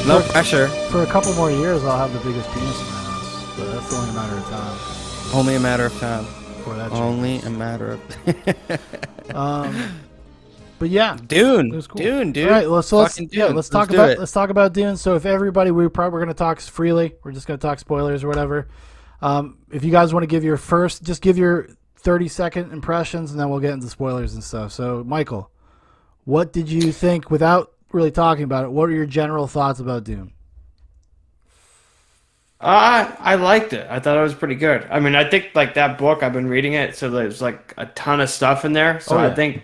No pressure. For a couple more years, I'll have the biggest penis in my house, but that's only a matter of time. Only a matter of time. Before that Only changes. a matter of. But yeah, it Dune, was cool. Dune, dude. All right, well, so Fucking Dune. let's Let's talk do about it. Dune. So if everybody, we're going to talk freely. We're just going to talk spoilers or whatever. If you guys want to give your just give your 30-second impressions, and then we'll get into spoilers and stuff. So Michael, what did you think without really talking about it? What are your general thoughts about Dune? I liked it. I thought it was pretty good. I mean, I think like that book, I've been reading it, so there's like a ton of stuff in there. So Oh, yeah. I think,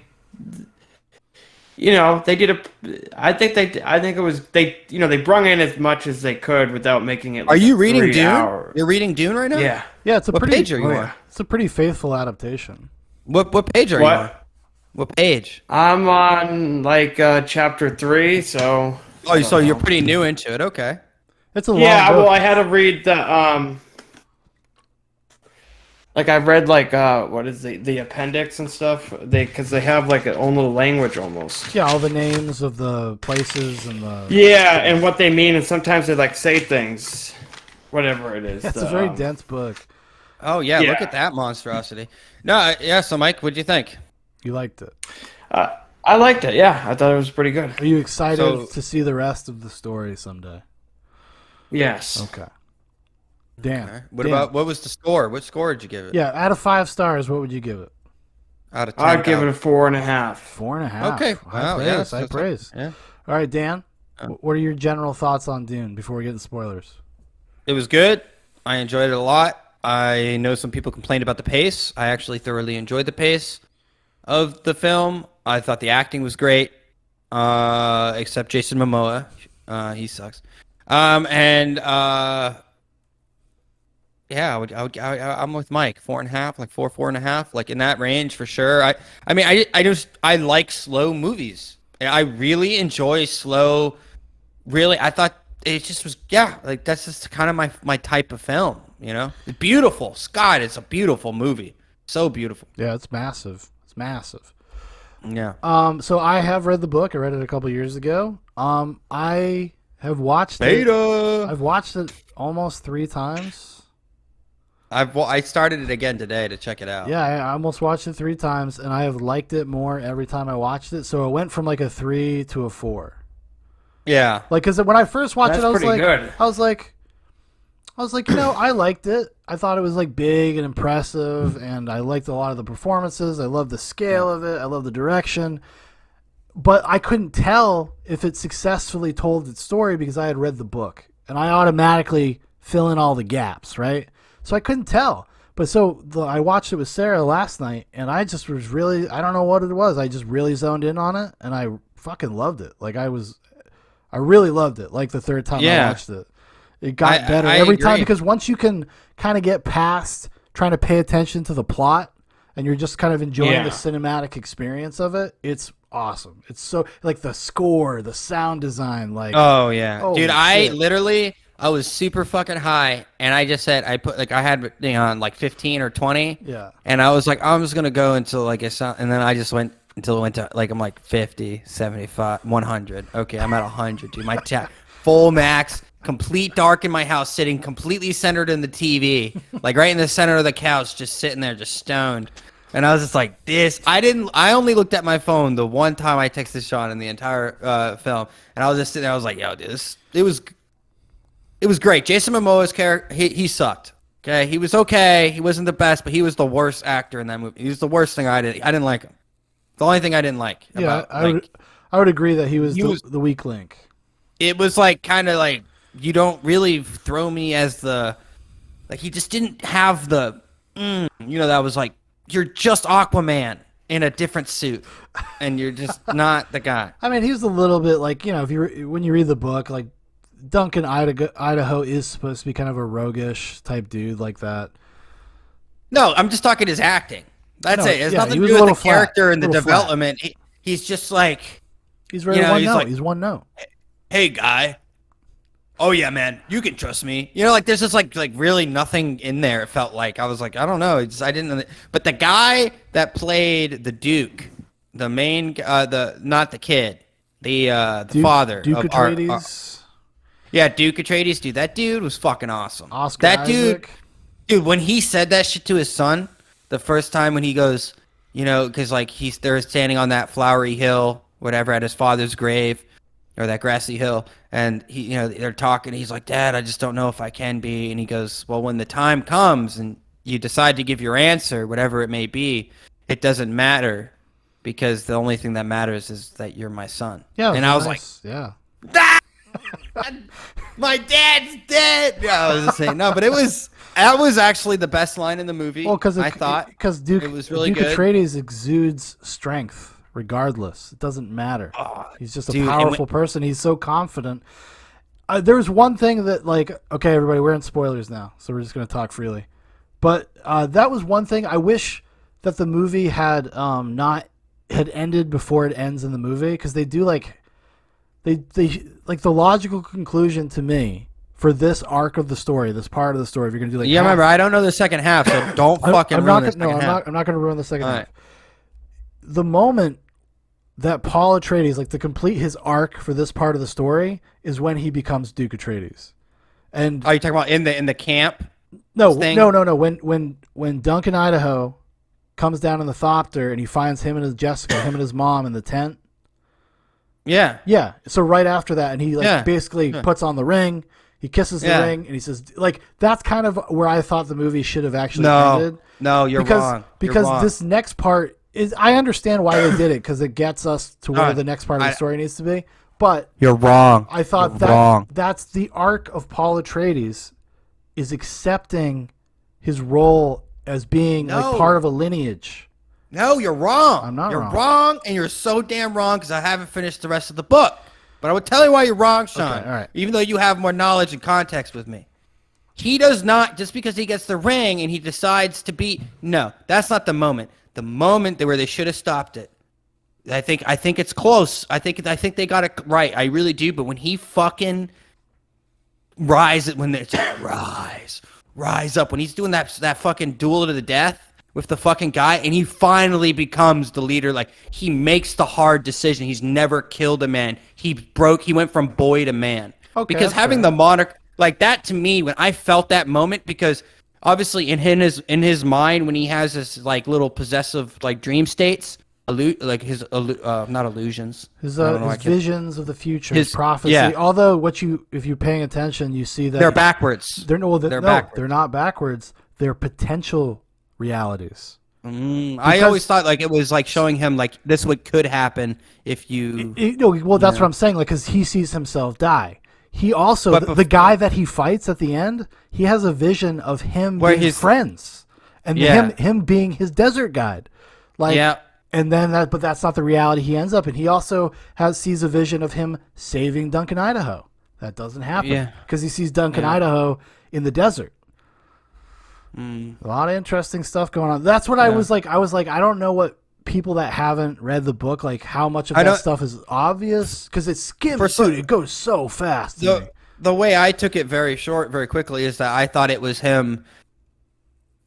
they did I think it was they brung in as much as they could without making it. Are Like you a reading 3 Dune? hour. You're reading Dune right now? Yeah. Yeah, it's a What pretty page are you Oh, on? yeah. it's a pretty faithful adaptation. What page are you on? What? What page? I'm on like chapter 3, so. I Oh, don't so you're know. pretty new into it. Okay. It's a long Yeah, book. well, I had to read the like I read like what is the appendix and stuff. Because they have like their own little language almost. Yeah, all the names of the places and the. Yeah, and what they mean, and sometimes they like say things, whatever it is. It's a very dense book. Oh yeah, look Yeah. at that monstrosity. No, yeah. So Mike, what'd you think? You liked it. I liked it. Yeah, I thought it was pretty good. Are you excited So- to see the rest of the story someday? Yes. Okay. Dan. Okay. What Dan. about what was the score? What score did you give it? Yeah, out of 5 stars, what would you give it? Out of 10. I'd give it a 4.5. 4.5. Okay. High Wow, praise. yes, High that's- praise. Yeah. All right, Dan. What are your general thoughts on Dune before we get into spoilers? It was good. I enjoyed it a lot. I know some people complained about the pace. I actually thoroughly enjoyed the pace of the film. I thought the acting was great, except Jason Momoa. He sucks. Yeah, I'm with Mike. 4.5, like 4.5, like in that range for sure. I mean, I like slow movies. I really enjoy slow. Really, I thought it just was, yeah, like that's just kind of my type of film. It's beautiful. Scott, it's a beautiful movie. So beautiful. Yeah, it's massive. It's massive. Yeah. So I have read the book. I read it a couple years ago. I have watched it. Beta. I've watched it almost 3 times. I started it again today to check it out. Yeah, I almost watched it 3 times, and I have liked it more every time I watched it. So it went from like a 3 to a 4. Yeah. Like, because when I first watched That's it, I was pretty like, good. I was like, I liked it. I thought it was like big and impressive, and I liked a lot of the performances. I loved the scale of it. I loved the direction. But I couldn't tell if it successfully told its story because I had read the book, and I automatically fill in all the gaps, right? So I couldn't tell. But I watched it with Sarah last night, and I just was really, I don't know what it was. I just really zoned in on it, and I fucking loved it. Like I really loved it. Like the third time I watched it. It got better every time agree. because once you can kind of get past trying to pay attention to the plot and you're just kind of enjoying the cinematic experience of it, it's awesome. It's so like the score, the sound design, like Oh yeah, Holy dude! I shit. literally, I was super fucking high, and I just said I had on like 15 or 20, Yeah. and I was like, I'm just gonna go until like and then I just went until it went to like I'm like 50, 75, 100. Okay, I'm at 100, dude. My full max, complete dark in my house, sitting completely centered in the TV, like right in the center of the couch, just sitting there, just stoned. And I was just like, I only looked at my phone the one time I texted Sean in the entire film. And I was just sitting there, I was like, yo, dude, it was great. Jason Momoa's character, he sucked. Okay, he was okay. He wasn't the best, but he was the worst actor in that movie. He was the worst thing I didn't like him. The only thing I didn't like Yeah, about, I would agree that he was the weak link. it was like kind of like you don't really throw me as the like he just didn't have the that was like you're just Aquaman in a different suit and you're just not the guy. I mean, he was a little bit like, if when you read the book, like Duncan Idaho is supposed to be kind of a roguish type dude like that. No, I'm just talking his acting. That's No, it. It's yeah, nothing he to was do a with the little flat, character and the little flat. development. He's just like, He's very one note. He's one note. hey guy, oh yeah man, you can trust me. Like there's just like really nothing in there. It felt like I was like, I don't know. I didn't. But the guy that played the Duke, the main, not the kid, the father Duke of Atreides. Yeah, Duke Atreides, dude. That dude was fucking awesome. Oscar That Isaac. dude, when he said that shit to his son, the first time when he goes, because like they're standing on that flowery hill, whatever, at his father's grave, or that grassy hill, and they're talking. He's like, Dad, I just don't know if I can be. And he goes, well, when the time comes and you decide to give your answer, whatever it may be, it doesn't matter, because the only thing that matters is that you're my son. Yeah, and I was like, yeah. my dad's dead. No, I was just saying no, but that was actually the best line in the movie. Well, because Duke, it was really Duke good. Atreides exudes strength, regardless. It doesn't matter. He's just a dude, powerful person. He's so confident. There's one thing that, like, okay, everybody, we're in spoilers now, so we're just going to talk freely. But that was one thing I wish that the movie had had ended before it ends in the movie, because they do they like the logical conclusion to me for this arc of the story, this part of the story. If you're gonna do remember, I don't know the second half, so don't fucking ruin the second half. I'm not gonna ruin the second All half. right. The moment that Paul Atreides, like, to complete his arc for this part of the story, is when he becomes Duke Atreides. And are you talking about in the camp? no. When Duncan Idaho comes down in the Thopter and he finds him and his mom in the tent. Yeah. Yeah. So right after that, and he basically puts on the ring. He kisses the ring, and he says, like, that's kind of where I thought the movie should have actually ended. No, you're wrong. Because this next part is, I understand why they did it, because it gets us to where the next part of the story needs to be. But you're wrong. I thought that's the arc of Paul Atreides, is accepting his role as being like part of a lineage. No, you're wrong. I'm not wrong. wrong. You're wrong, and you're so damn wrong, because I haven't finished the rest of the book. But I will tell you why you're wrong, Sean. Okay, all right. Even though you have more knowledge and context with me. He does not, just because he gets the ring and he decides to be... No, that's not the moment. The moment where they should have stopped it. I think it's close. I think they got it right. I really do. But when he fucking rise up, when he's doing that fucking duel to the death with the fucking guy, and he finally becomes the leader. Like, he makes the hard decision. He's never killed a man. He went from boy to man. Okay, because having the monarch, like that, to me, when I felt that moment, because obviously in his mind, when he has this like little possessive like dream states, like his not illusions, his visions of the future, his prophecy. Yeah. Although if you're paying attention, you see that they're backwards. They're backwards. They're not backwards. They're potential realities. I always thought like it was like showing him like this could happen if you. That's what I'm saying. Like, because he sees himself die. He also the guy that he fights at the end. He has a vision of him being friends, and him being his desert guide. Like, and then but that's not the reality he ends up in. He also sees a vision of him saving Duncan Idaho. That doesn't happen because he sees Duncan Idaho in the desert. A lot of interesting stuff going on. That's what I was like. I don't know what people that haven't read the book, like how much of that stuff is obvious, because it skims. It goes so fast. The way I took it very quickly is that I thought it was him.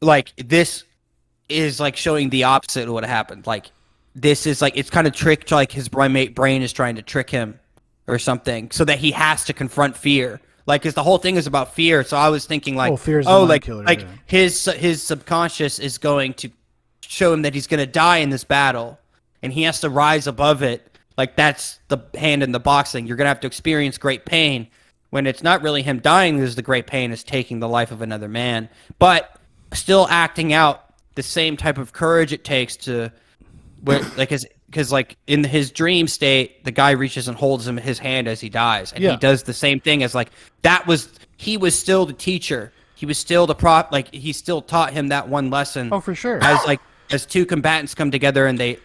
Like, this is like showing the opposite of what happened. Like, this is like, it's kind of tricked. Like, his brain is trying to trick him or something, so that he has to confront fear. Like, because the whole thing is about fear. So I was thinking like, his subconscious is going to show him that he's going to die in this battle, and he has to rise above it. Like, that's the hand in the box thing. You're going to have to experience great pain, when it's not really him dying, because the great pain is taking the life of another man, but still acting out the same type of courage it takes to, because like in his dream state, the guy reaches and holds his hand as he dies, and he does the same thing as like he was still the teacher. He was still the like he still taught him that one lesson. Oh, for sure. As two combatants come together, and they're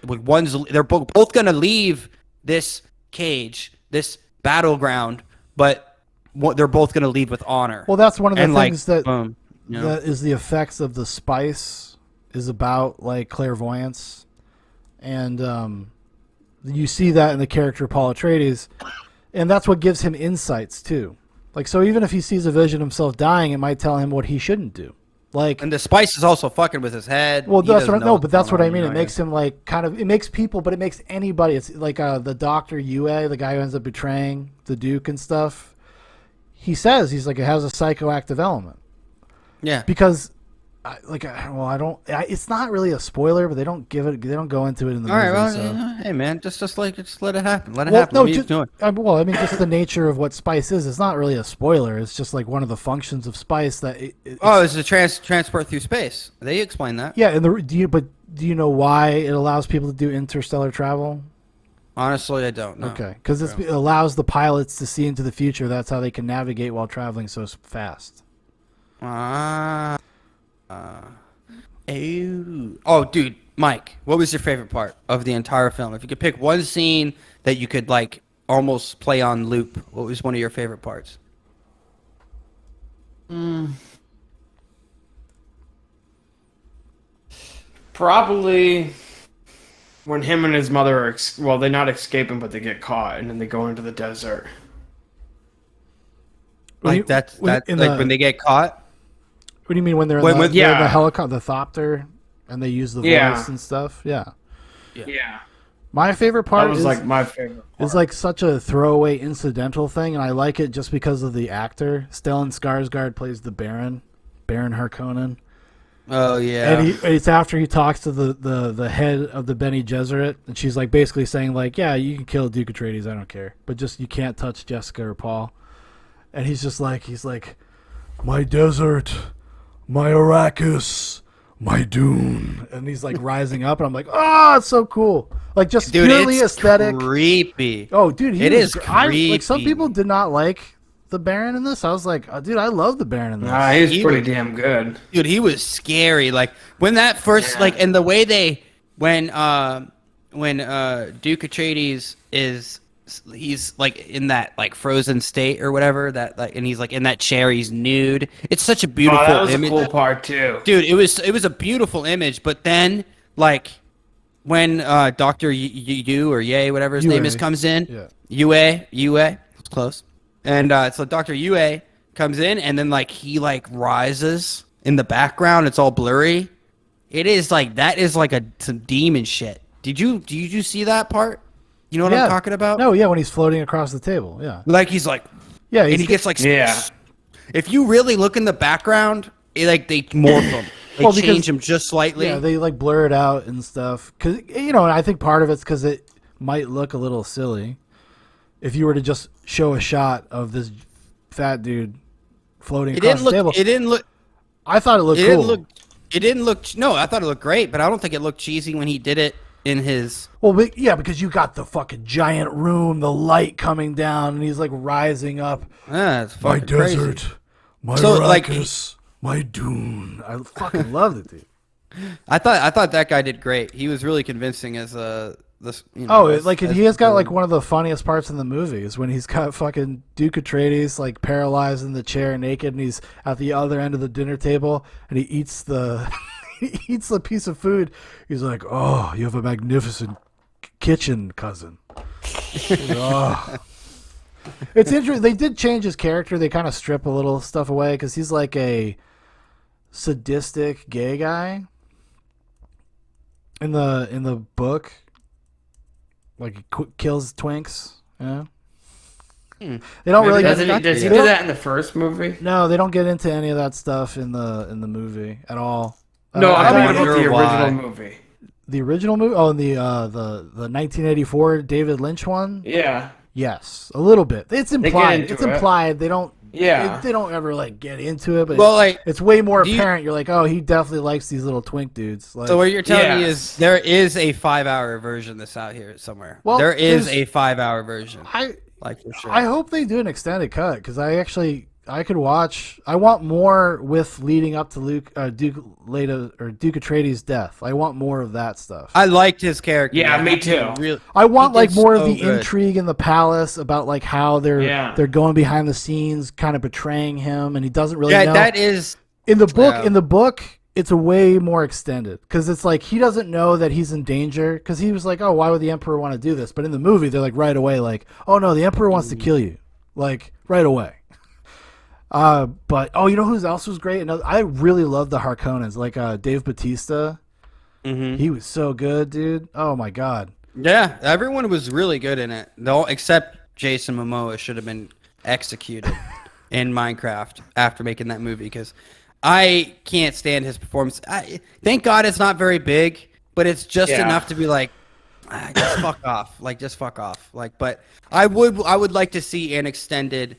both gonna leave this cage, this battleground, but they're both gonna leave with honor. Well, that's one of the things that You that is the effects of the spice is about, like, clairvoyance, and you see that in the character Paul Atreides, and that's what gives him insights too. Like, so even if he sees a vision of himself dying, it might tell him what he shouldn't do. Like, and the spice is also fucking with his head. Well, that's what that's what I mean. It makes him like it makes people, but it makes anybody. It's like the Dr. Yue, the guy who ends up betraying the Duke and stuff. he says he's like it has a psychoactive element Yeah. because it's not really a spoiler, but they don't go into it in the All movie. right. Well, so. hey man, just let it happen. Let it Well, happen. no, Let me just, do it. well, I mean, just the nature of what spice is. It's not really a spoiler. It's just like one of the functions of spice that. It's a transport through space. They explain that. Yeah, and do you know why it allows people to do interstellar travel? Honestly, I don't know. Okay, because it allows the pilots to see into the future. That's how they can navigate while traveling so fast. Oh, dude, Mike, what was your favorite part of the entire film? If you could pick one scene that you could like almost play on loop, what was one of your favorite parts? Probably when him and his mother are they're not escaping, but they get caught, and then they go into the desert. Like when they get caught. What do you mean when they're in the helicopter, the thopter, and they use the voice and stuff? Yeah. Yeah. My favorite part was like my favorite part. It's like such a throwaway incidental thing, and I like it just because of the actor. Stellan Skarsgård plays the Baron Harkonnen. Oh yeah. And it's after he talks to the head of the Bene Gesserit, and she's like basically saying like, yeah, you can kill Duke Atreides, I don't care, but just you can't touch Jessica or Paul. And he's like, my desert, my Arrakis, my Dune, and he's like rising up, and I'm like, oh, it's so cool. Like just purely it's aesthetic. Creepy. Oh, dude, it is creepy. Like some people did not like the Baron in this. I was like, oh, dude, I love the Baron in this. Nah, he's pretty damn good. Dude, he was scary. Like when that first and the way when Duke Atreides he's like in that like frozen state or whatever and he's like in that chair, he's nude. It's such a beautiful that was image. a cool part too. Dude, it was a beautiful image, but then like when Dr. Yu or Ye, whatever his name is, comes in, Yue, it's close. And so Dr. Yue comes in, and then like he like rises in the background. It's all blurry. It is like that is like some demon shit. Did you see that part? You know what I'm talking about? No, yeah, when he's floating across the table, yeah. Like he's like, yeah, and he gets like, If you really look in the background, they morph him. They change him just slightly. Yeah, they like blur it out and stuff. Cause and I think part of it's because it might look a little silly if you were to just show a shot of this fat dude floating across the table. It didn't look. I thought it looked cool. It didn't look. No, I thought it looked great, but I don't think it looked cheesy when he did it in his. Well, yeah, because you got the fucking giant room, the light coming down, and he's like rising up. It's fucking my desert, crazy. my Arrakis, my Dune. I fucking loved it, dude. I thought that guy did great. He was really convincing as this. He has got like one of the funniest parts in the movie is when he's got fucking Duke Atreides like paralyzed in the chair, naked, and he's at the other end of the dinner table, and he eats the piece of food. He's like, "Oh, you have a magnificent kitchen, cousin." Oh. It's interesting. They did change his character. They kind of strip a little stuff away because he's like a sadistic gay guy in the book. Like he kills twinks. Yeah. They don't really. Does he do that in the first movie? No, they don't get into any of that stuff in the movie at all. No, I mean about the original movie. The original movie? Oh, and the 1984 David Lynch one? Yeah. Yes, a little bit. It's implied. It's implied. They don't. Yeah. They don't ever like get into it, but it's way more apparent. You're like, oh, he definitely likes these little twink dudes. Like, so what you're telling me is there is a 5-hour version that's out here somewhere. Well, there is a 5-hour version. For sure. I hope they do an extended cut because I could watch. I want more with leading up to Duke Atreides' death. I want more of that stuff. I liked his character. Yeah, me too. I want like more of the intrigue in the palace about like how they're going behind the scenes, kind of betraying him, and he doesn't really know. That is in the book. Yeah. In the book, it's a way more extended because it's like he doesn't know that he's in danger because he was like, oh, why would the Emperor want to do this? But in the movie, they're like right away, like, oh no, the Emperor wants to kill you, like right away. But you know who else was great? And I really love the Harkonnens, like Dave Bautista. Mm-hmm. He was so good, dude. Oh my god. Yeah, everyone was really good in it. Except Jason Momoa should have been executed. in Minecraft after making that movie because I can't stand his performance. Thank God it's not very big, but it's just Yeah. enough to be like, just fuck off. Like, just fuck off. Like, but I would like to see an extended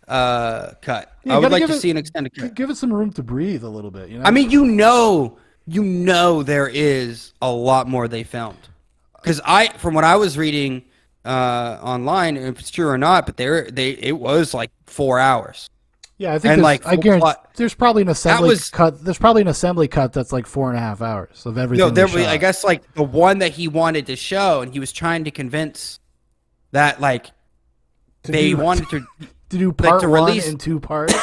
cut. You I would gotta like give to it- see an extended cut. Give it some room to breathe a little bit. You know. I mean, you know, there is a lot more they filmed because from what I was reading online, if it's true or not, but it was like 4 hours. yeah, I think and, there's, like, I full guarantee plot- there's probably an assembly was- cut. There's probably an assembly cut that's like 4.5 hours of everything. No, they shot. I guess like the one that he wanted to show, and he was trying to convince that like they wanted to to do part to one release- in 2 parts.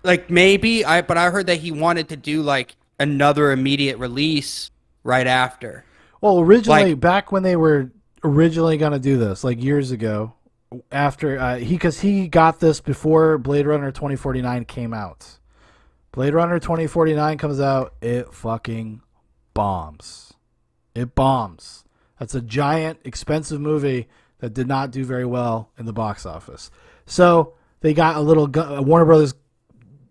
like but I heard that he wanted to do like another immediate release right after. Well, originally, Like- back when they were originally going to do this, like years ago, after he got this before Blade Runner 2049 came out. Blade Runner 2049 comes out, it fucking bombs. It bombs. That's a giant, expensive movie that did not do very well in the box office. So they got a little Warner Brothers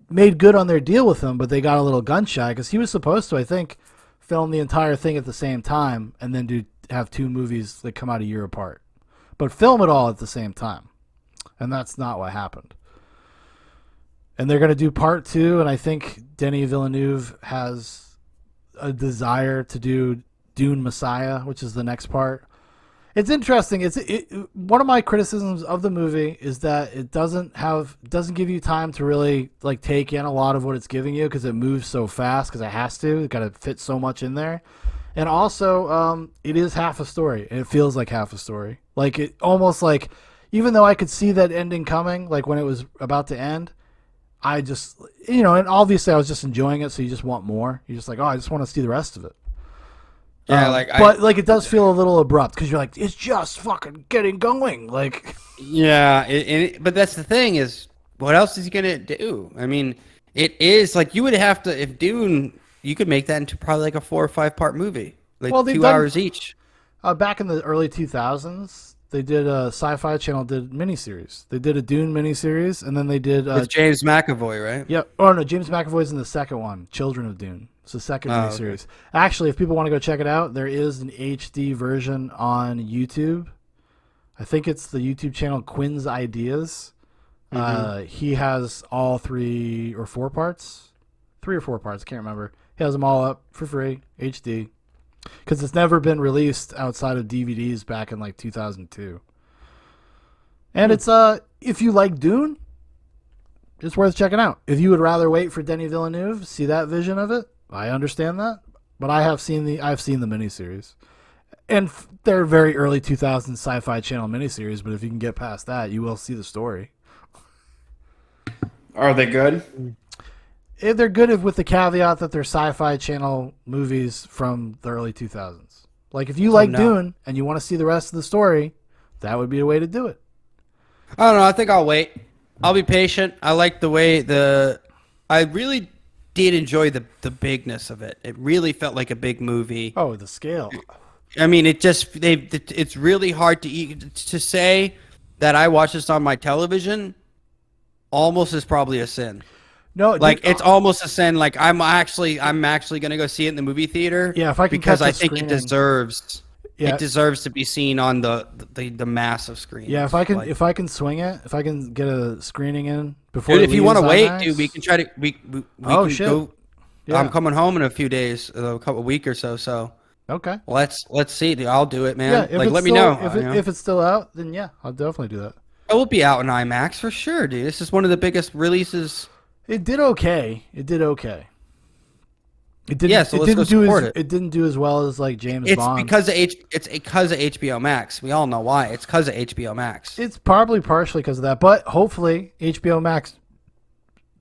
made good on their deal with him, but they got a little gun shy because he was supposed to, I think, film the entire thing at the same time and then have 2 movies that come out a year apart, but film it all at the same time, and that's not what happened. And they're going to do part 2, and I think Denis Villeneuve has a desire to do Dune Messiah, which is the next part. It's interesting. One of my criticisms of the movie is that it doesn't give you time to really like take in a lot of what it's giving you because it moves so fast because it has to. It's got to fit so much in there, and also it is half a story. And it feels like half a story. Like it almost like even though I could see that ending coming, like when it was about to end, I just and obviously I was just enjoying it. So you just want more. You're just like, oh, I just want to see the rest of it. Yeah, but it does feel a little abrupt because you're like, it's just fucking getting going. Like, yeah, but that's the thing is, what else is he gonna do? I mean, it is like you would have to if Dune, you could make that into probably like a 4 or 5 part movie, like Well, they've 2 done- hours each. back in the early 2000s, they did a Sci-Fi Channel did miniseries. They did a Dune miniseries, and then they did. With James McAvoy, right? Yep. Oh no, James McAvoy's in the second one, Children of Dune. It's the second miniseries. Okay. Actually, if people want to go check it out, there is an HD version on YouTube. I think it's the YouTube channel Quinn's Ideas. He has all 3 or 4 parts. 3 or 4 parts, I can't remember. He has them all up for free, HD. Because it's never been released outside of DVDs back in like 2002. And it's if you like Dune, it's worth checking out. If you would rather wait for Denis Villeneuve, see that vision of it, I understand that. But I've seen the miniseries. And they're very early 2000s Sci-Fi Channel miniseries, but if you can get past that, you will see the story. Are they good? They're good with the caveat that they're Sci-Fi Channel movies from the early 2000s. Like if you like Dune and you want to see the rest of the story, that would be a way to do it. I don't know. I think I'll wait. I'll be patient. I like the way I really did enjoy the bigness of it. It really felt like a big movie. Oh, the scale. I mean, it's really hard to say that I watched this on my television. Almost is probably a sin. No, like it's almost a sin. Like I'm actually gonna go see it in the movie theater. Yeah, if I can because catch I a think screening. it deserves. Yeah. It deserves to be seen on the massive screen. Yeah, if I can swing it, if I can get a screening in before. Dude, it if you want to leaves wait, IMAX. dude, we can try to. We Oh, can shit. go. Yeah. I'm coming home in a few days, a week or so. So Okay. let's see. Dude, I'll do it, man. Yeah, if like it's let me still- know. if it's still out, then yeah, I'll definitely do that. It will be out in IMAX for sure, dude. This is one of the biggest releases. It did okay. It didn't. Yeah, so let's go support it. It didn't do as well as like James It's Bond. because of HBO Max. We all know why. It's because of HBO Max. It's probably partially because of that, but hopefully HBO Max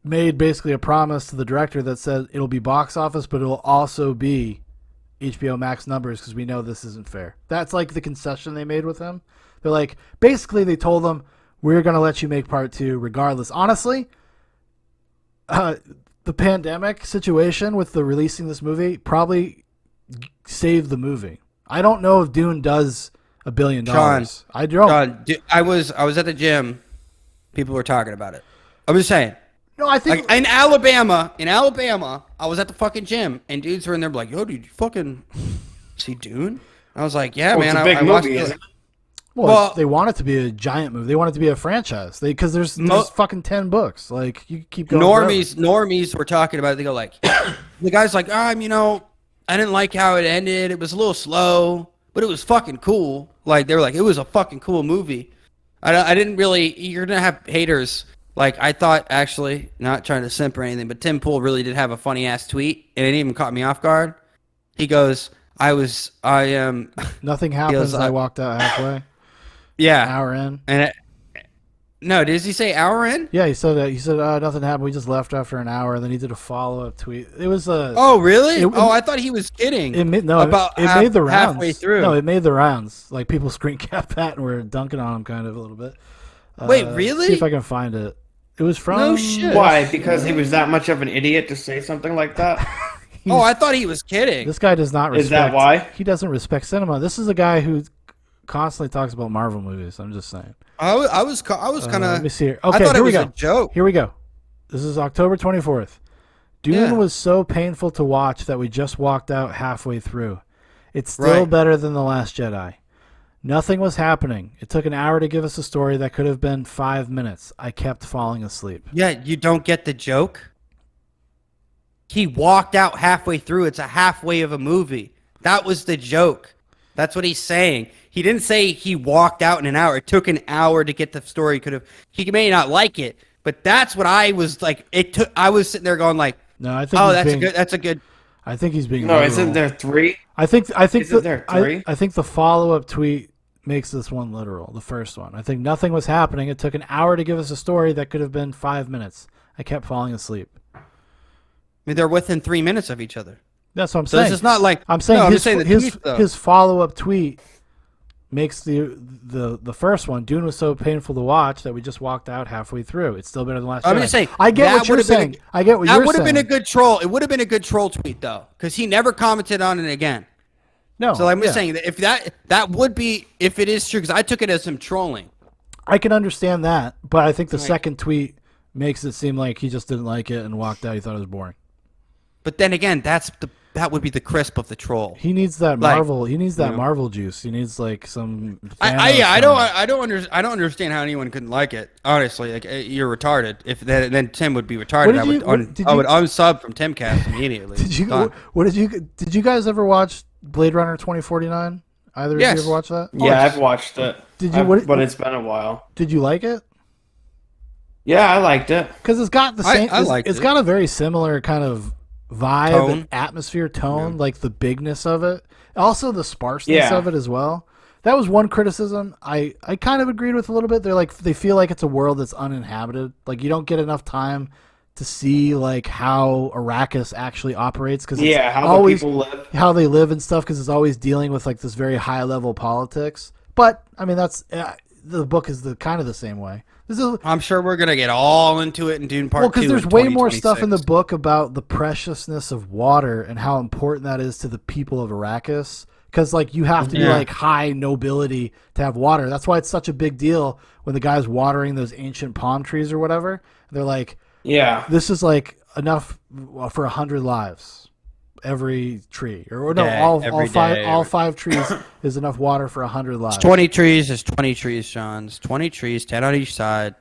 made basically a promise to the director that said it'll be box office, but it'll also be HBO Max numbers because we know this isn't fair. That's like the concession they made with him. They're like, basically they told him, we're going to let you make part 2 regardless. Honestly, the pandemic situation with the releasing this movie probably saved the movie. I don't know if Dune does $1 billion. Sean, I don't. I was at the gym people were talking about it. I'm just saying. No, I think Like in Alabama, I was at the fucking gym and dudes were in there like, "Yo, dude, you fucking see Dune?" I was like, "Yeah, man, It's a big I watched movie, it." isn't it? well, they want it to be a giant movie. They want it to be a franchise. Because there's fucking 10 books. Like you keep going. Normies were talking about it. They go like, the guy's like, I didn't like how it ended. It was a little slow, but it was fucking cool. Like they were like, it was a fucking cool movie. I didn't really. You're gonna have haters. Like I thought, actually, not trying to simp or anything, but Tim Pool really did have a funny ass tweet, and it even caught me off guard. He goes, I am. Nothing happens. I walked out halfway. Yeah, An hour in. and no, does he say hour in? Yeah, he said that. He said nothing happened. We just left after an hour. And then he did a follow-up tweet. It was a. Oh really? I thought he was kidding. It made the rounds. Halfway through. No, it made the rounds. Like people screen cap that and were dunking on him kind of a little bit. Wait, really? See if I can find it. It was from. No shit. Why? Because he was that much of an idiot to say something like that? Oh, I thought he was kidding. This guy does not respect. Is that why? He doesn't respect cinema. This is a guy who constantly talks about Marvel movies. I'm just saying. I was kind of. Let me see here. Okay, I thought here it we was go. a joke. Here we go. This is October 24th. Dune was so painful to watch that we just walked out halfway through. It's still better than The Last Jedi. Nothing was happening. It took an hour to give us a story that could have been 5 minutes. I kept falling asleep. Yeah, you don't get the joke? He walked out halfway through. It's a halfway of a movie. That was the joke. That's what he's saying. He didn't say he walked out in an hour. It took an hour to get the story. He may not like it, but that's what I was like. I was sitting there going like, no, I think. Oh, that's a good. I think he's being. No, literal. isn't there 3? I think. Isn't there 3? I think the follow-up tweet makes this one literal. The first one. I think nothing was happening. It took an hour to give us a story that could have been 5 minutes. I kept falling asleep. I mean, they're within 3 minutes of each other. That's what I'm So saying. this is not like I'm saying his his follow-up tweet makes the first one. Dune was so painful to watch that we just walked out halfway through. It's still better than Last Jedi. I'm just saying. I get what you're saying. I get what you're saying. That would have been a good troll. It would have been a good troll tweet though, because he never commented on it again. No. So I'm just saying that if that would be, if it is true, because I took it as him trolling. I can understand that, but I think the second tweet makes it seem like he just didn't like it and walked out. He thought it was boring. But then again, that would be the crisp of the troll. He needs that Marvel. He needs that Marvel juice. He needs like some. I don't understand how anyone couldn't like it. Honestly, like you're retarded. If then Tim would be retarded. I would unsub from Timcast immediately. Did you guys ever watch Blade Runner 2049? Either of you ever watch that? Yeah, I've watched it. But it's been a while. Did you like it? Yeah, I liked it because it's got the same. It's got a very similar kind of vibe, tone. Atmosphere, tone, like the bigness of it, also the sparseness of it as well. That was one criticism I kind of agreed with a little bit. They feel like it's a world that's uninhabited. Like you don't get enough time to see like how Arrakis actually operates because how the people live, how they live and stuff. Because it's always dealing with like this very high level politics. But I mean that's the book is kind of the same way. I'm sure we're gonna get all into it in Dune Part 2. Well, because there's way more stuff in the book about the preciousness of water and how important that is to the people of Arrakis. Because like you have to be like high nobility to have water. That's why it's such a big deal when the guy's watering those ancient palm trees or whatever. They're like, this is like enough for 100 lives. Every tree, all five trees is enough water for 100 lives. 20 trees is 20 trees, Sean. It's 20 trees, 10 on each side.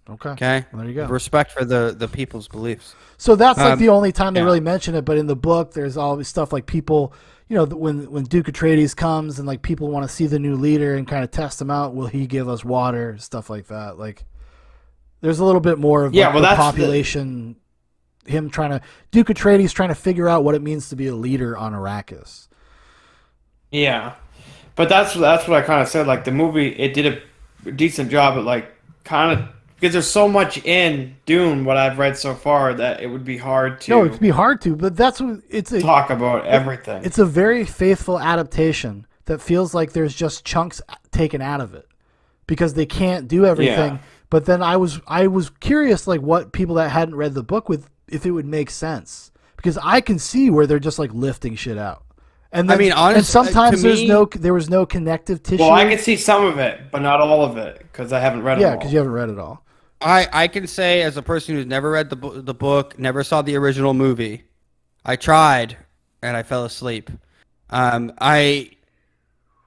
Okay. Well, there you go. Respect for the people's beliefs. So that's like the only time they really mention it. But in the book, there's all this stuff like people, when Duke Atreides comes and like people want to see the new leader and kind of test him out. Will he give us water? Stuff like that. Like there's a little bit more of the population. Duke Atreides trying to figure out what it means to be a leader on Arrakis. Yeah, but that's what I kind of said. Like the movie, it did a decent job at like kind of because there's so much in Dune what I've read so far that it would be hard to. No, it'd be hard to, but that's what talk about everything. It's a very faithful adaptation that feels like there's just chunks taken out of it because they can't do everything. Yeah. But then I was curious like what people that hadn't read the book if it would make sense because I can see where they're just like lifting shit out. And then, honestly, and sometimes there was no connective tissue. Well, I can see some of it, but not all of it because I haven't read it all. Yeah, because you haven't read it all. I can say as a person who's never read the book, never saw the original movie, I tried and I fell asleep. I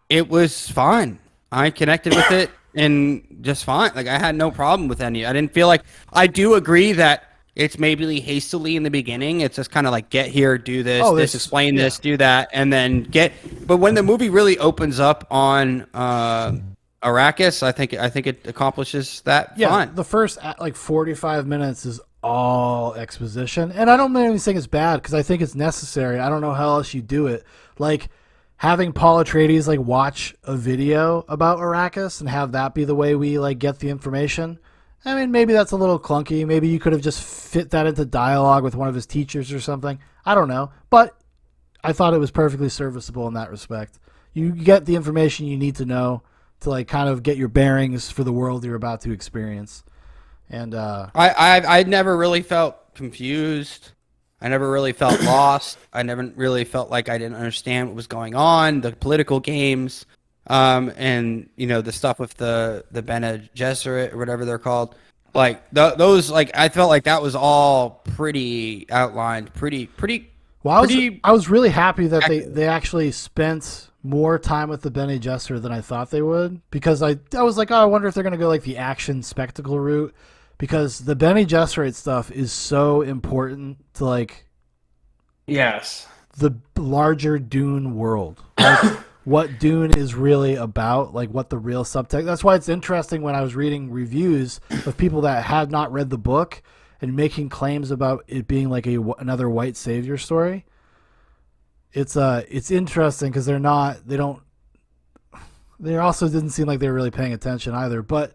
It was fine. I connected with it and just fine. Like I had no problem with any. I didn't feel like I do agree that it's maybe hastily in the beginning. It's just kind of like get here, do this, Oh, this, this explain yeah. this, do that, and then get. But when the movie really opens up on Arrakis, I think it accomplishes that Yeah, fine. the first like 45 minutes is all exposition, and I don't even think it's bad because I think it's necessary. I don't know how else you do it. Like having Paul Atreides like watch a video about Arrakis and have that be the way we like get the information. I mean, maybe that's a little clunky. Maybe you could have just fit that into dialogue with one of his teachers or something. I don't know, but I thought it was perfectly serviceable in that respect. You get the information you need to know to like kind of get your bearings for the world you're about to experience. And I never really felt confused. I never really felt lost. I never really felt like I didn't understand what was going on, the political games, and the stuff with the Bene Gesserit or whatever they're called. Like those, like I felt like that was all pretty outlined, pretty. well, I was really happy that they actually spent more time with the Bene Gesserit than I thought they would, because I was like, oh, I wonder if they're gonna go like the action spectacle route. Because the Bene Gesserit stuff is so important to like Yes. the larger Dune world. Like what Dune is really about, like what the real subtext. That's why it's interesting when I was reading reviews of people that had not read the book and making claims about it being like another white savior story. It's interesting because they also didn't seem like they were really paying attention either, but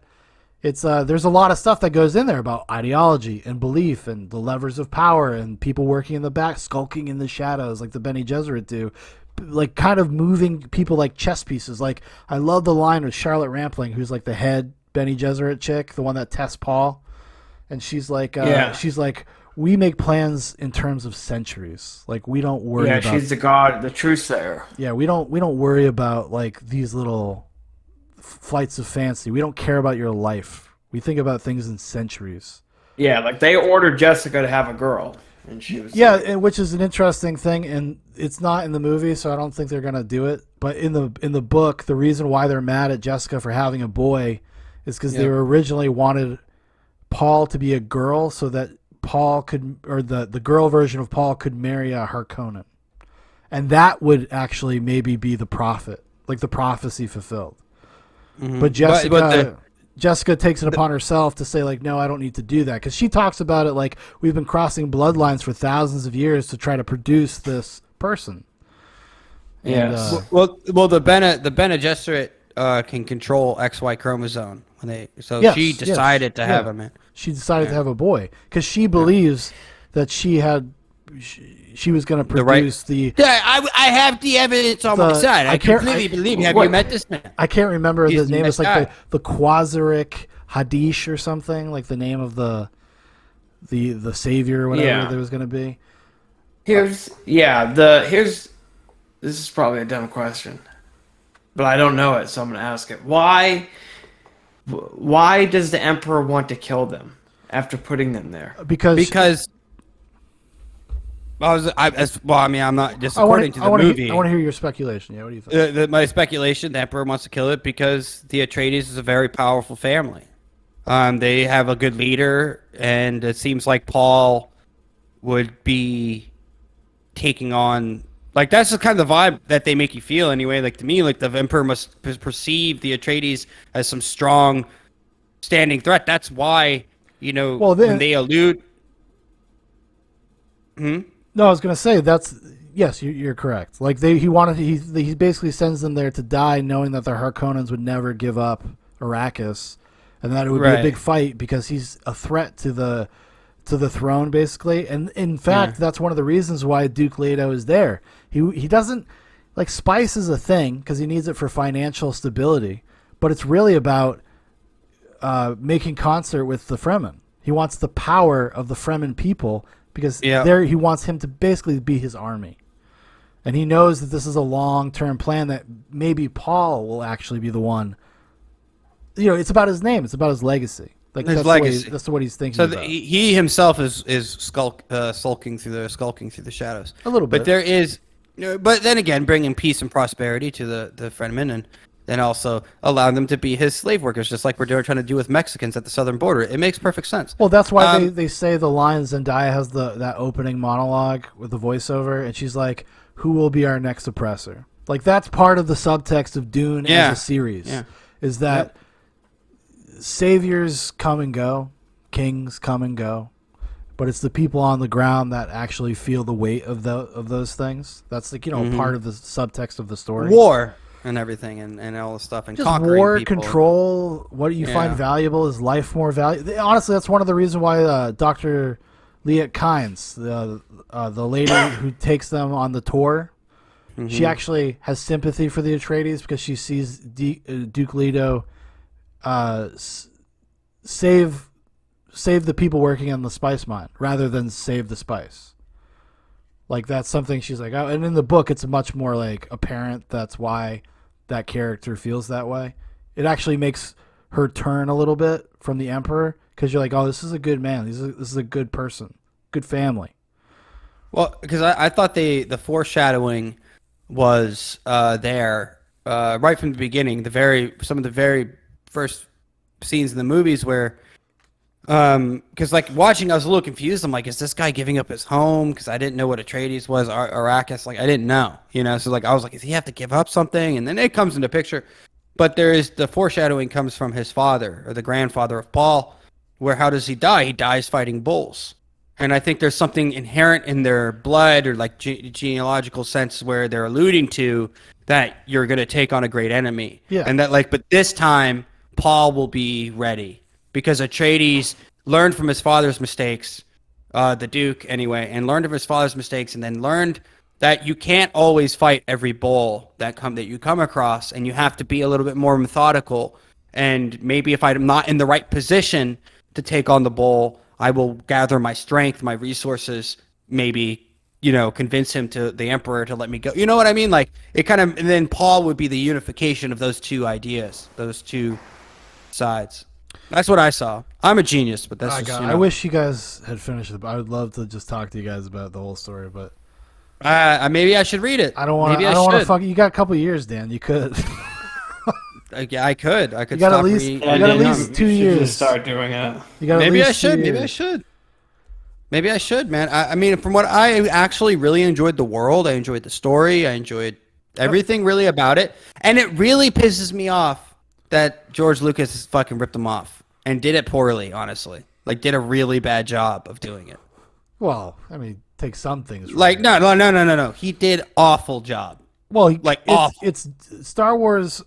it's there's a lot of stuff that goes in there about ideology and belief and the levers of power and people working in the back, skulking in the shadows like the Bene Gesserit do, like kind of moving people like chess pieces. Like I love the line with Charlotte Rampling, who's like the head Bene Gesserit chick, the one that tests Paul, and she's like, we make plans in terms of centuries. Like we don't worry. Yeah, about, she's the god, the truthsayer. Yeah, we don't worry about like these little flights of fancy. We don't care about your life. We think about things in centuries. Yeah, like they ordered Jessica to have a girl, and she was and which is an interesting thing, and it's not in the movie, so I don't think they're gonna do it. But in the book, the reason why they're mad at Jessica for having a boy is because they originally wanted Paul to be a girl, so that Paul could, or the girl version of Paul could marry a Harkonnen, and that would actually maybe be the prophet, like the prophecy fulfilled. Mm-hmm. But Jessica takes it upon herself to say, like, no, I don't need to do that. Because she talks about it like we've been crossing bloodlines for thousands of years to try to produce this person. Yes. Well, the Bene Gesserit can control XY chromosome she decided to have him. Man. She decided to have a boy because she believes that she was going to produce I have the evidence on my side. I completely believe. Have you met this man? I can't remember the name. It's like the Quasaric Hadish or something, like the name of the savior or whatever there was going to be. This is probably a dumb question, but I don't know it, so I'm going to ask it. Why does the Emperor want to kill them after putting them there? Because I'm not just according to the movie. I want to hear your speculation. Yeah, what do you think? My speculation: the Emperor wants to kill it because the Atreides is a very powerful family. They have a good leader, and it seems like Paul would be taking on. Like that's the kind of the vibe that they make you feel anyway. Like to me, like the Emperor must perceive the Atreides as some strong, standing threat. That's why when they allude. No, I was gonna say yes, you're correct. Like he basically sends them there to die, knowing that the Harkonnens would never give up Arrakis, and that it would be a big fight because he's a threat to the throne, basically. And in fact, that's one of the reasons why Duke Leto is there. He doesn't like spice is a thing because he needs it for financial stability, but it's really about making concert with the Fremen. He wants the power of the Fremen people. Because he wants him to basically be his army. And he knows that this is a long-term plan that maybe Paul will actually be the one. It's about his name. It's about his legacy. Like His that's legacy. that's what he's thinking So about. he himself is skulking through the shadows. A little bit. But there is, but then again, bringing peace and prosperity to the Fremen, and then also allowing them to be his slave workers, just like we're trying to do with Mexicans at the southern border. It makes perfect sense. Well, that's why they say the line. Zendaya has that opening monologue with the voiceover, and she's like, "Who will be our next oppressor?" Like that's part of the subtext of Dune as a series. Yeah. Is that saviors come and go, kings come and go, but it's the people on the ground that actually feel the weight of those things. That's like part of the subtext of the story. War and everything, and all the stuff, and Just conquering war, people. control. What do you find valuable? Is life more valuable? Honestly, that's one of the reasons why Dr. Liet Kynes, the lady who takes them on the tour, she actually has sympathy for the Atreides because she sees Duke Leto save the people working on the spice mine rather than save the spice. Like that's something she's like, oh, and in the book it's much more like apparent that's why that character feels that way. It actually makes her turn a little bit from the Emperor because you're like, oh, this is a good man. This is a good person, good family. Well, because I thought the foreshadowing was there right from the beginning. Some of the very first scenes in the movies where, because like watching, I was a little confused. I'm like, is this guy giving up his home? Because I didn't know what Atreides was, Arrakis. Like I didn't know, So like I was like, does he have to give up something? And then it comes into picture. But the foreshadowing comes from his father or the grandfather of Paul, where how does he die? He dies fighting bulls. And I think there's something inherent in their blood or like genealogical sense where they're alluding to that you're going to take on a great enemy. Yeah. And that but this time Paul will be ready because Atreides learned from his father's mistakes, the Duke anyway, and learned of his father's mistakes and then learned that you can't always fight every bull that you come across, and you have to be a little bit more methodical. And maybe if I'm not in the right position to take on the bull, I will gather my strength, my resources, maybe, convince the Emperor to let me go. You know what I mean? Like it and then Paul would be the unification of those two ideas, those two sides. That's what I saw. I'm a genius, but that's just, I wish you guys had finished it. I would love to just talk to you guys about the whole story, but maybe I should read it. I don't want to fuck. You got a couple years, Dan. You could. Yeah, I could. You got at least 2 years. Just start doing it. Maybe I should. Maybe I should, man. I mean, from what I actually really enjoyed the world. I enjoyed the story. I enjoyed everything really about it. And it really pisses me off that George Lucas fucking ripped them off and did it poorly, honestly. Like, did a really bad job of doing it. Well, I mean, take some things. Like, no. He did awful job. Well, awful. It's Star Wars.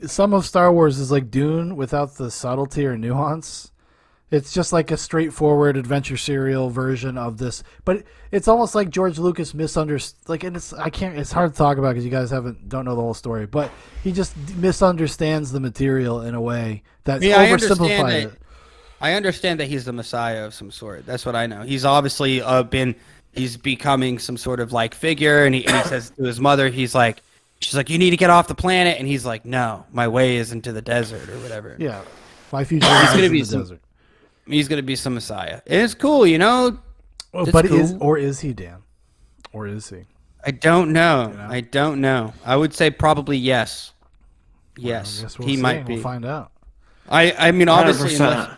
Some of Star Wars is like Dune without the subtlety or nuance. It's just like a straightforward adventure serial version of this, but it's almost like George Lucas misunderstood. Like, and it's hard to talk about because you guys don't know the whole story. But he just misunderstands the material in a way that's oversimplified it. I understand that he's the Messiah of some sort. That's what I know. He's obviously he's becoming some sort of like figure, and he says to his mother, she's like, you need to get off the planet, and he's like, no, my way is into the desert or whatever. Yeah, my future is in be the desert. He's gonna be some Messiah. And it's cool, But cool. Is he, Dan? Or is he? I don't know. I don't know. I would say probably yes. Yes, he might be. We'll find out. I mean, obviously, 100%.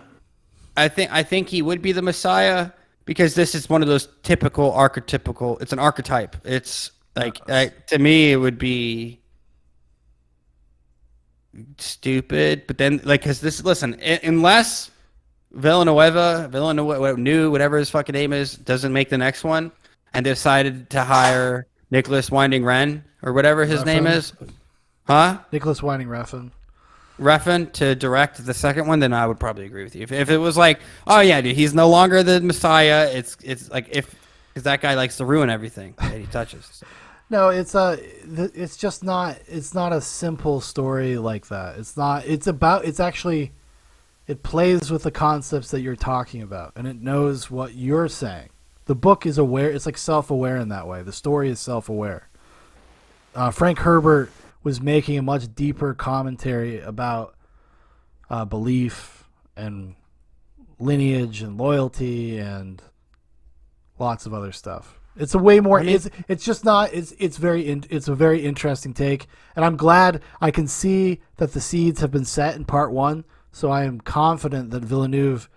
I think he would be the Messiah because this is one of those typical archetypical. It's an archetype. It's like to me, it would be stupid. But then, like, because listen, unless Villanueva, whatever his fucking name is, doesn't make the next one, and decided to hire Nicholas Winding Refn or whatever his name is, Nicholas Winding Refn to direct the second one, then I would probably agree with you. If it was like, oh yeah, dude, he's no longer the Messiah. It's like because that guy likes to ruin everything that he touches. No, it's just not. It's not a simple story like that. It's not. It's actually. It plays with the concepts that you're talking about, and it knows what you're saying. The book is aware. It's like self-aware in that way. The story is self-aware. Frank Herbert was making a much deeper commentary about belief and lineage and loyalty and lots of other stuff. It's a way more. It's just not. It's a very interesting take, and I'm glad I can see that the seeds have been set in part 1. So I am confident that Villeneuve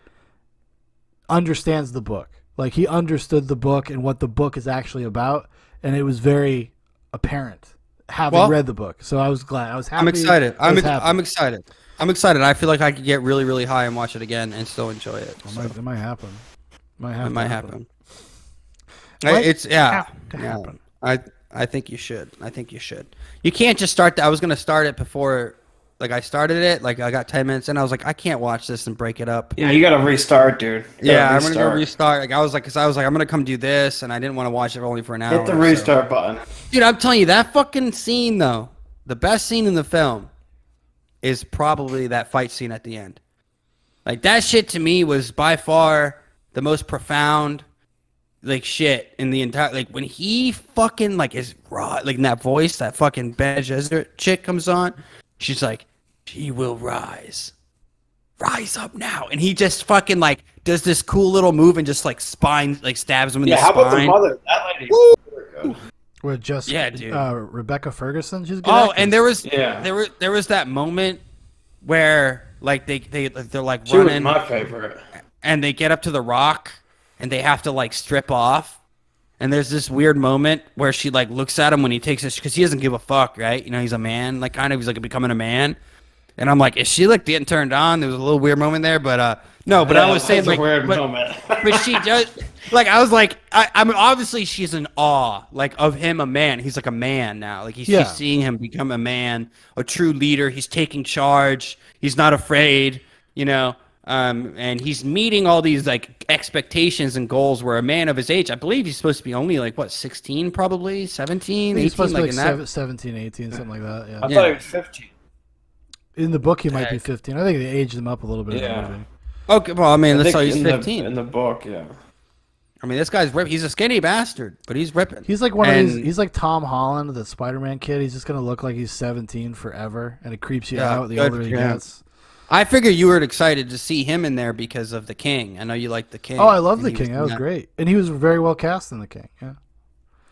understands the book. Like, he understood the book and what the book is actually about, and it was very apparent having read the book. So I was glad. I was happy. I'm excited. I'm happy. excited. I'm excited. I feel like I could get really, really high and watch it again and still enjoy it. It might happen. It might happen. Might Yeah. happen. I think you should. You can't just start. I was gonna start it before, like I started it. Like I got 10 minutes in. I was like, I can't watch this and break it up. Yeah, you gotta restart, dude. I'm gonna go restart. Like I was like, I'm gonna come do this, and I didn't want to watch it only for an hour. Hit the restart button. Dude, I'm telling you, that fucking scene though, the best scene in the film, is probably that fight scene at the end. Like that shit to me was by far the most profound, like shit in the entire. Like when he fucking like is raw, like in that voice, that fucking Bene Gesserit chick comes on, she's like, "She will rise up now," and he just fucking like does this cool little move and just like stabs him in the spine. Yeah, how about the mother? That lady. Was good. With just dude. Rebecca Ferguson, she's a good Oh, actress. and there was that moment where like they're like She was running, my favorite. and they get up to the rock, and they have to like strip off, and there's this weird moment where she like looks at him when he takes this, because he doesn't give a fuck, right? You know, he's a man, like kind of, he's like becoming a man, and I'm like, is she like getting turned on? There was a little weird moment there, but no, but I was saying like, a weird moment. but she just like, I was like, I mean, obviously she's in awe like of him, a man. He's like a man now. Like she's seeing him become a man, a true leader. He's taking charge. He's not afraid, you know. And he's meeting all these like expectations and goals where a man of his age, I believe he's supposed to be only like what, 16, probably 17, 18, he's supposed like to in be that. like 17, 18, something like that. Yeah. I thought he was 15. In the book, he might be 15. I think they aged him up a little bit in the movie. Okay, well, I mean, I that's think how he's 15. in the book, yeah. I mean, this guy's ripping. He's a skinny bastard, but he's ripping. He's like one of these. He's like Tom Holland, the Spider-Man kid. He's just gonna look like he's 17 forever, and it creeps you out the older he gets. I figure you were excited to see him in there because of the King. I know you like the King. Oh, I love the King. That was great, and he was very well cast in the King. Yeah.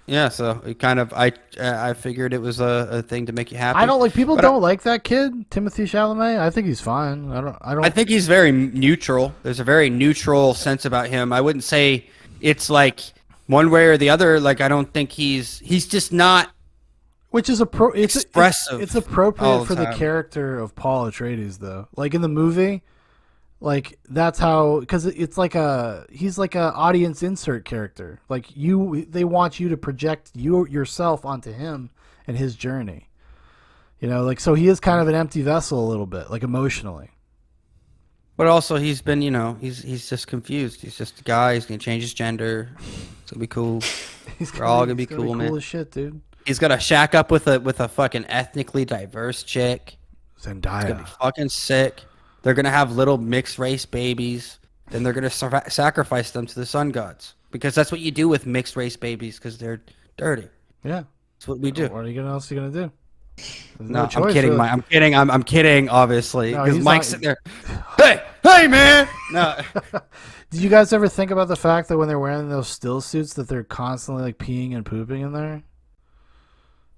Yeah, so it kind of I figured it was a thing to make you happy. I don't like people don't like that kid, Timothy Chalamet. I think he's fine. I don't. I think he's very neutral. There's a very neutral sense about him. I wouldn't say it's like one way or the other. Like I don't think he's just not. Which is expressive. It's appropriate for the character of Paul Atreides, though. Like in the movie, like that's how, because it's like he's like a audience insert character. Like they want you to project yourself onto him and his journey. You know, like so he is kind of an empty vessel a little bit, like emotionally. But also he's been, you know, he's just confused. He's just a guy. He's gonna change his gender. It's gonna be cool. We're all gonna be cool, man. Cool as shit, dude. He's gonna shack up with a fucking ethnically diverse chick. Zendaya. It's gonna be fucking sick. They're gonna have little mixed race babies. Then they're gonna sacrifice them to the sun gods, because that's what you do with mixed race babies, because they're dirty. Yeah, that's what we do. What else are you gonna do? No, I'm kidding. Really. I'm kidding. I'm kidding. Obviously, because Mike's sitting there. Hey, man. No. Did you guys ever think about the fact that when they're wearing those still suits, that they're constantly like peeing and pooping in there?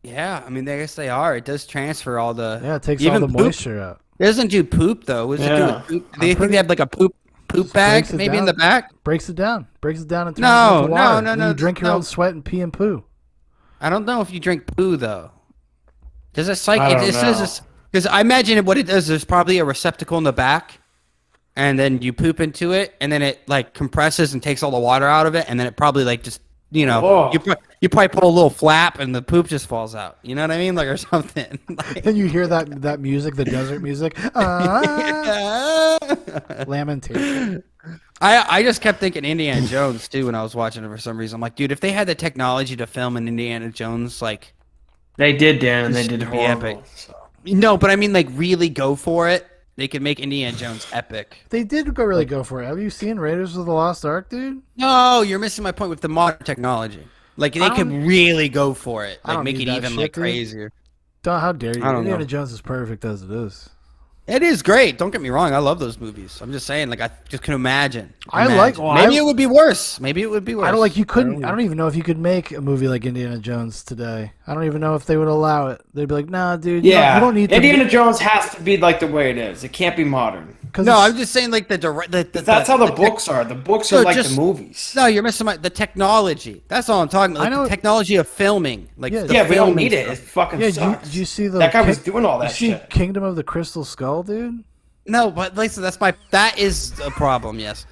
Yeah, I mean, I guess they are. It does transfer all the. Yeah, it takes all the moisture out. It doesn't do poop though. What does it do with poop? Do you think they have like a poop bag maybe in the back? Breaks it down and turns it into water. No. You drink your own sweat and pee and poo. I don't know if you drink poo though. Does it because I imagine what it does. There's probably a receptacle in the back, and then you poop into it, and then it like compresses and takes all the water out of it, and then it probably like just, you know, you probably pull a little flap and the poop just falls out. You know what I mean, like, or something. Like, and you hear that music, the desert music, lamentation. I just kept thinking Indiana Jones too when I was watching it for some reason. I'm like, dude, if they had the technology to film an Indiana Jones, like. They did, Dan, and they did horrible. Epic. So. No, but I mean, like, really go for it. They could make Indiana Jones epic. They did really go for it. Have you seen Raiders of the Lost Ark, dude? No, you're missing my point with the modern technology. Like, they could really go for it. Like, make it even, like, crazier. How dare you? Indiana Jones is perfect as it is. It is great. Don't get me wrong. I love those movies. I'm just saying, like, I just can imagine. I like- well, Maybe I- it would be worse. Maybe it would be worse. I don't like you couldn't. I don't even know if you could make a movie like Indiana Jones today. I don't even know if they would allow it. They'd be like, "Nah, dude, Yeah, you don't need to." Indiana Jones has to be like the way it is. It can't be modern. No, I'm just saying, like, That's how the books are. The books are like the movies. No, you're missing the technology. That's all I'm talking about. Like, I know- the technology of filming. Like, Yeah, the Yeah, we don't filming need it. stuff. It fucking Yeah, sucks. did you see the that guy was doing all that you see shit. Kingdom of the Crystal Skull, dude? No, but listen, that is a problem. Yes,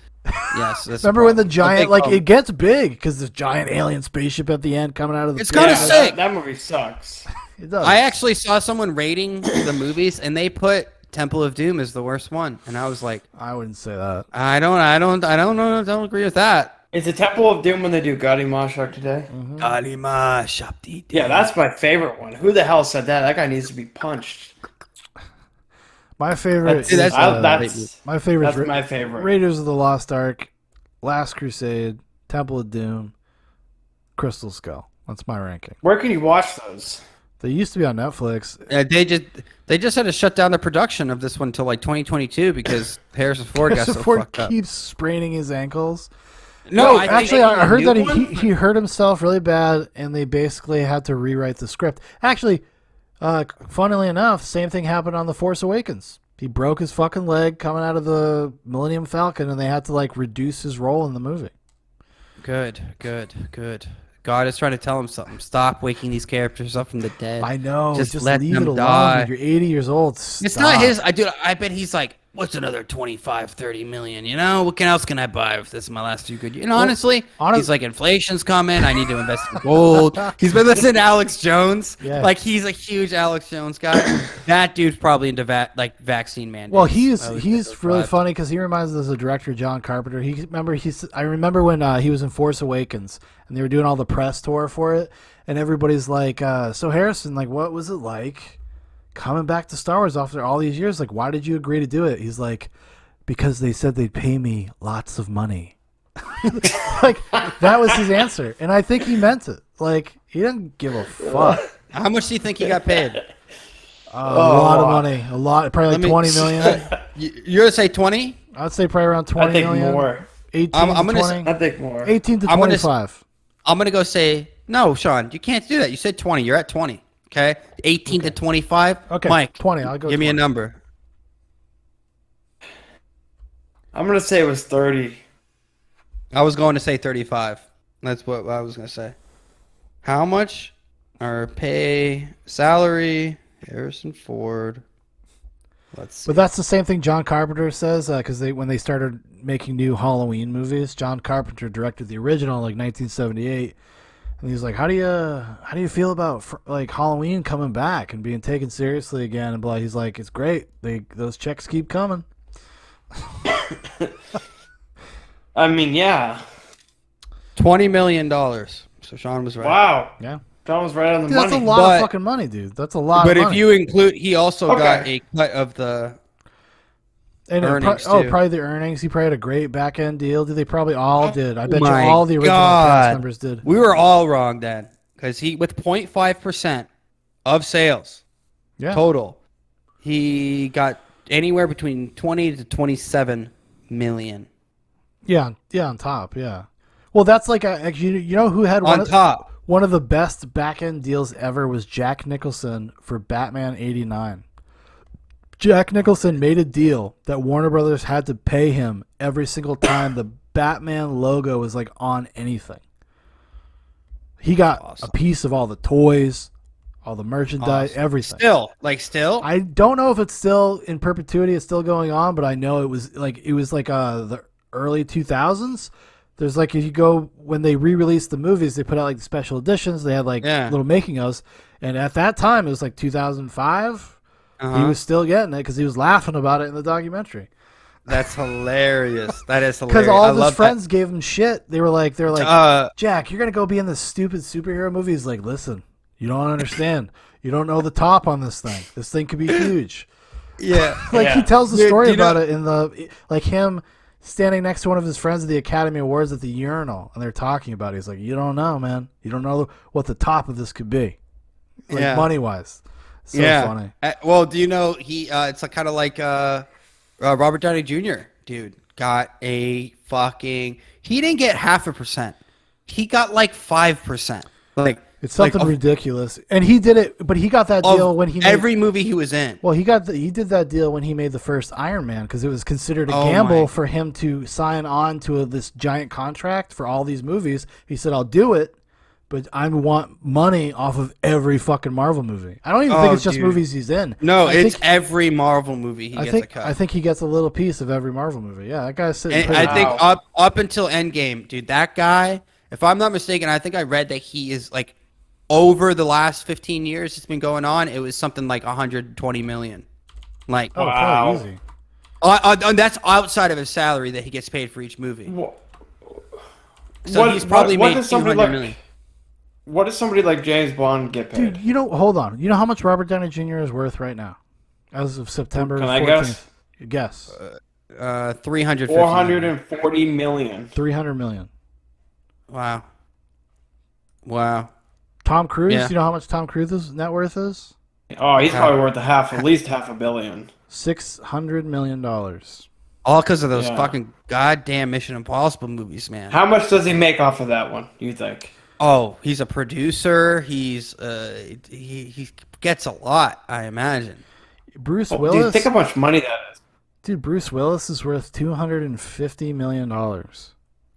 yes. That's Remember when the a giant, big like, problem. it gets big because this giant alien spaceship at the end coming out of the It's pit. kinda Yeah, sick. that movie sucks. It does. I actually saw someone rating the movies, and they put Temple of Doom as the worst one, and I was like, I wouldn't say that. I don't know, I don't agree with that. Is the Temple of Doom when they do Gaudy Mashak today? Kalima Shakti. Yeah, that's my favorite one. Who the hell said that? That guy needs to be punched. My favorite. That's, is, that's- that's my favorite. that's my favorite. Raiders of the Lost Ark, Last Crusade, Temple of Doom, Crystal Skull. That's my ranking. Where can you watch those? They used to be on Netflix. They just had to shut down the production of this one until like 2022 because Harrison Ford got Harrison so Ford fucked up. keeps spraining his ankles. No, Actually, I heard that he. he hurt himself really bad, and they basically had to rewrite the script. Actually, funnily enough, same thing happened on The Force Awakens. He broke his fucking leg coming out of the Millennium Falcon, and they had to like reduce his role in the movie. Good. God is trying to tell him something. Stop waking these characters up from the dead. I know. Just Just let leave them it alone. die. Dude. You're 80 years old. It's Stop. not his. I bet he's like, what's another 25, 30 million? You know, what else can I buy if this is my last 2 good years? And honestly, he's like, inflation's coming. I need to invest in gold. He's been listening to Alex Jones. Yeah. Like, he's a huge Alex Jones guy. That dude's probably into vaccine mandates. Well, I he's would say those really vibes. funny because he reminds us of director John Carpenter. I remember when he was in Force Awakens and they were doing all the press tour for it, and everybody's like, "So Harrison, like, what was it like coming back to Star Wars after all these years? Like, why did you agree to do it?" He's like, "Because they said they'd pay me lots of money." Like, that was his answer, and I think he meant it. Like, he didn't give a fuck. How much do you think he got paid? A lot of money, probably like 20 million. You're going to say 20? I'd say probably around 20 I think million. more. 18 I'm to gonna 20. I think more. 18 to I'm gonna 25. I'm going to go say, no, Sean, you can't do that. You said 20. You're at 20. Okay? 18 to 25. Okay, Mike, 20. I'll go. give me a 20. number. I'm gonna say it was 30. I was going to say 35. That's what I was going to say. How much are pay salary Harrison Ford? Let's see. But that's the same thing John Carpenter says because when they started making new Halloween movies, John Carpenter directed the original in like 1978, and he's like, "How do you feel about like Halloween coming back and being taken seriously again?" And blah. He's like, "It's great. Those checks keep coming." I mean, yeah. $20 million. So Sean was right. Wow. Yeah, John was right on the dude, that's money. a lot But- of fucking money, dude. That's a lot. But of if money. you include, he also got Okay. a cut of the. And earnings, too. probably the earnings. He probably had a great back end deal. They probably all did. I bet you My all the original God. cast members did. We were all wrong then, because he with 0.5% of sales Yeah. total, he got anywhere between 20 to 27 million Yeah, on top, yeah. Well, that's like you know who had on top. one of the best back end deals ever was Jack Nicholson for Batman '89. Jack Nicholson made a deal that Warner Brothers had to pay him every single time the Batman logo was like on anything. He got Awesome. a piece of all the toys, all the merchandise, Awesome. everything. Still. I don't know if it's still in perpetuity. It's still going on, but I know it was like the early 2000s. There's like if you go when they re-released the movies, they put out like the special editions. They had like little making ofs, and at that time it was like 2005. He was still getting it because he was laughing about it in the documentary. That's hilarious. That is hilarious. Because all I of his love friends gave him shit. They were like, that. Jack, you're gonna go be in this stupid superhero movie. He's like, listen, you don't understand. You don't know the top on this thing. This thing could be huge. Yeah. Like he tells the Dude, story do you know- about it in the like him standing next to one of his friends at the Academy Awards at the urinal, and they're talking about it. He's like, you don't know, man. You don't know what the top of this could be, like Yeah. money wise. So funny. Well, do you know it's kind of like Robert Downey Jr. Dude got a fucking. He didn't get 0.5%. He got like 5%. Like It's something ridiculous. And he did it, but he got that deal when he made every movie he was in. Well, he did that deal when he made the first Iron Man because it was considered a gamble for him to sign on to this giant contract for all these movies. He said, "I'll do it, but I want money off of every fucking Marvel movie." I don't even think it's just movies he's in. No, it's every Marvel movie he gets a cut. I think he gets a little piece of every Marvel movie. Yeah, that guy's sitting. And I think up until Endgame, dude, that guy. If I'm not mistaken, I think I read that he is like. Over the last 15 years it's been going on, it was something like 120 million. Like, wow. Easy. And that's outside of his salary that he gets paid for each movie. So he's probably made 200 million. What does somebody like James Bond get paid? Dude, hold on. You know how much Robert Downey Jr. is worth right now? As of September 14th. Can I guess? Guess. 440 million. 300 million. Wow. Tom Cruise, you know how much Tom Cruise's net worth is? Oh, he's probably worth at least $500 million. $600 million. All because of those fucking goddamn Mission Impossible movies, man. How much does he make off of that one, you think? Oh, he's a producer. He gets a lot, I imagine. Bruce Willis. Dude, think how much money that is. Dude, Bruce Willis is worth $250 million.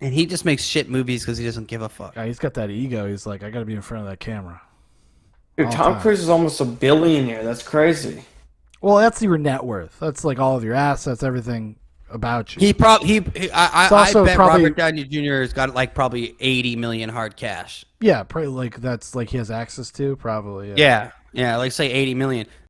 And he just makes shit movies because he doesn't give a fuck. Yeah, he's got that ego. He's like, I got to be in front of that camera. Dude, Tom Cruise is almost a billionaire. That's crazy. Well, that's your net worth. That's like all of your assets, everything about you. I bet Robert Downey Jr. has got like probably 80 million hard cash. Yeah, probably like that's like he has access to probably. Yeah, like say 80 million.